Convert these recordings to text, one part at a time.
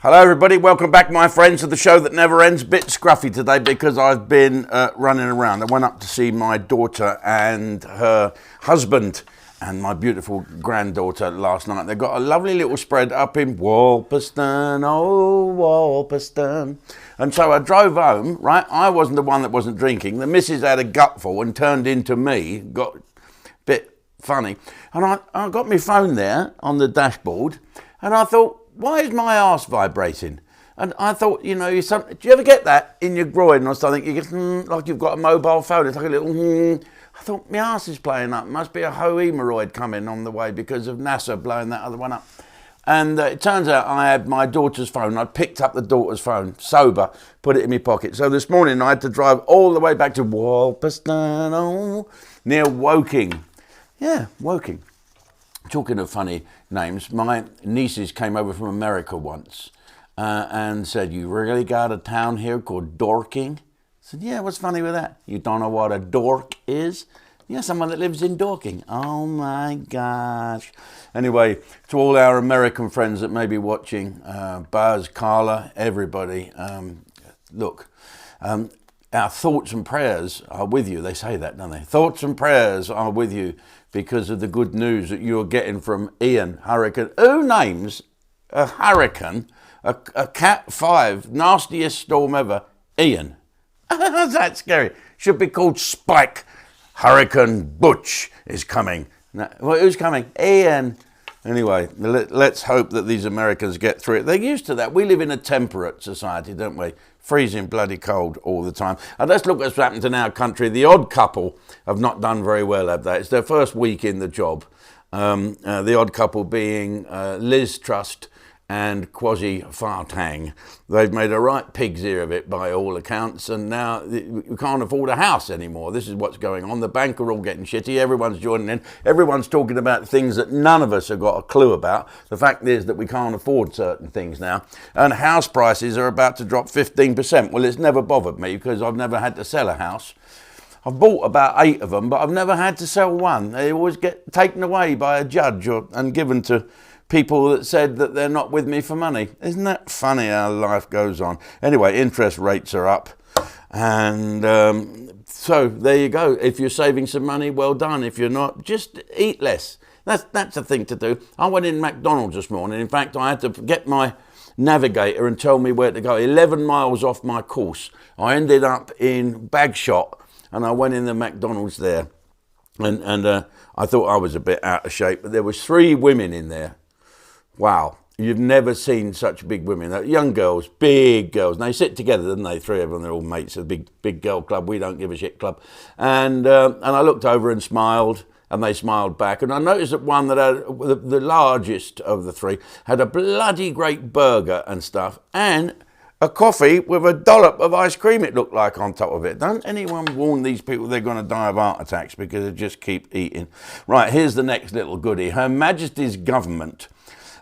Hello everybody, welcome back my friends to the show that never ends. Bit scruffy today because I've been running around. I went up to see my daughter and her husband and my beautiful granddaughter last night. They've got a lovely little spread up in Walperston, oh Walperston. And so I drove home, right? I wasn't the one that wasn't drinking. The missus had a gutful and turned into me, got a bit funny. And I got my phone there on the dashboard and I thought, why is my arse vibrating? And I thought, you know, do you ever get that in your groin or something? You get like you've got a mobile phone. It's like a little. I thought my arse is playing up. Must be a hemorrhoid coming on the way because of NASA blowing that other one up. And it turns out I had my daughter's phone. I picked up the daughter's phone, sober, put it in my pocket. So this morning I had to drive all the way back to Walperston, near Woking. Yeah, Woking. Talking of funny names, my nieces came over from America once and said, "You really got a town here called Dorking?" I said, "Yeah, what's funny with that? You don't know what a dork is?" "Yeah, someone that lives in Dorking." "Oh my gosh." Anyway, to all our American friends that may be watching, Buzz, Carla, everybody, look, our thoughts and prayers are with you. They say that, don't they? Thoughts and prayers are with you because of the good news that you're getting from Ian, hurricane. Who names a hurricane, a Cat 5, nastiest storm ever, Ian? How's that scary? Should be called Spike. Hurricane Butch is coming. No, well, who's coming? Ian. Anyway, let's hope that these Americans get through it. They're used to that. We live in a temperate society, don't we? Freezing bloody cold all the time. And let's look what's happened in our country. The Odd Couple have not done very well, have they? It's their first week in the job. The Odd Couple being Liz Trust and Kwasi Fartang. They've made a right pig's ear of it by all accounts, and now you can't afford a house anymore. This is what's going on. The bank are all getting shitty. Everyone's joining in. Everyone's talking about things that none of us have got a clue about. The fact is that we can't afford certain things now, and house prices are about to drop 15%. Well, it's never bothered me because I've never had to sell a house. I've bought about 8 of them, but I've never had to sell one. They always get taken away by a judge and given to people that said that they're not with me for money. Isn't that funny how life goes on? Anyway, interest rates are up. And so there you go. If you're saving some money, well done. If you're not, just eat less. That's a thing to do. I went in McDonald's this morning. In fact, I had to get my navigator and tell me where to go. 11 miles off my course. I ended up in Bagshot and I went in the McDonald's there. And I thought I was a bit out of shape, but there was 3 women in there. Wow, you've never seen such big women. They're young girls, big girls. And they sit together, don't they? 3 of them, they're all mates of the big girl club. We don't give a shit club. And I looked over and smiled, and they smiled back. And I noticed that one that had the largest of the 3 had a bloody great burger and stuff, and a coffee with a dollop of ice cream, it looked like, on top of it. Don't anyone warn these people they're going to die of heart attacks because they just keep eating. Right, here's the next little goodie. Her Majesty's government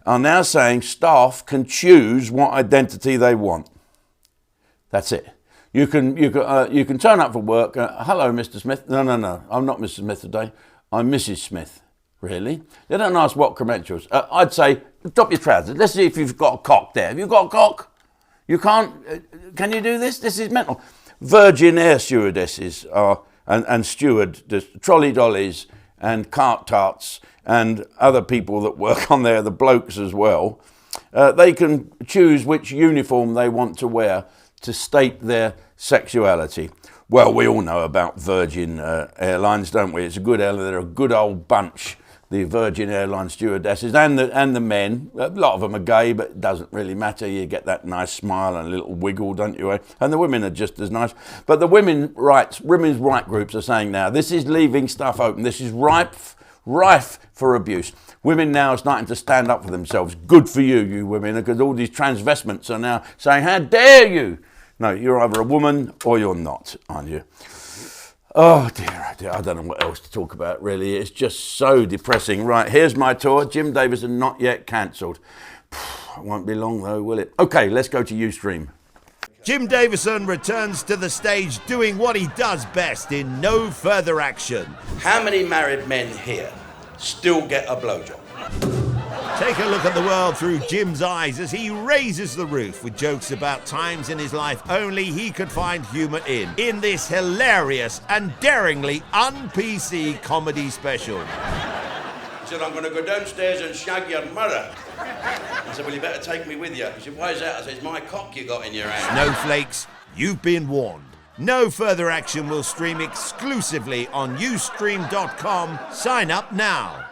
are now saying staff can choose what identity they want. That's it. You can turn up for work. Hello, Mr. Smith. No, I'm not Mr. Smith today. I'm Mrs. Smith. Really? They don't ask what credentials. I'd say, drop your trousers. Let's see if you've got a cock there. Have you got a cock? You can't. Can you do this? This is mental. Virgin Air stewardesses are and trolley dollies and cart tarts and other people that work on there, the blokes as well, they can choose which uniform they want to wear to state their sexuality. Well, we all know about Virgin Airlines, don't we? It's a good airline. They're a good old bunch, the Virgin Airline stewardesses and the men. A lot of them are gay, but it doesn't really matter. You get that nice smile and a little wiggle, don't you? And the women are just as nice. But the women's right groups are saying now, this is leaving stuff open. This is rife for abuse. Women now are starting to stand up for themselves. Good for you, you women, because all these transvestments are now saying, how dare you? No, you're either a woman or you're not, aren't you? Oh dear, I don't know what else to talk about, really. It's just so depressing. Right, here's my tour. Jim Davidson, not yet cancelled. It won't be long though, will it? Okay, let's go to Ustream. Jim Davidson returns to the stage doing what he does best in No Further Action. How many married men here still get a blowjob? Take a look at the world through Jim's eyes as he raises the roof with jokes about times in his life only he could find humour in this hilarious and daringly un-PC comedy special. He said, I'm going to go downstairs and shag your mother. I said, well, you better take me with you. He said, why is that? I said, it's my cock you got in your hand. Snowflakes, you've been warned. No further action will stream exclusively on Ustream.com. Sign up now.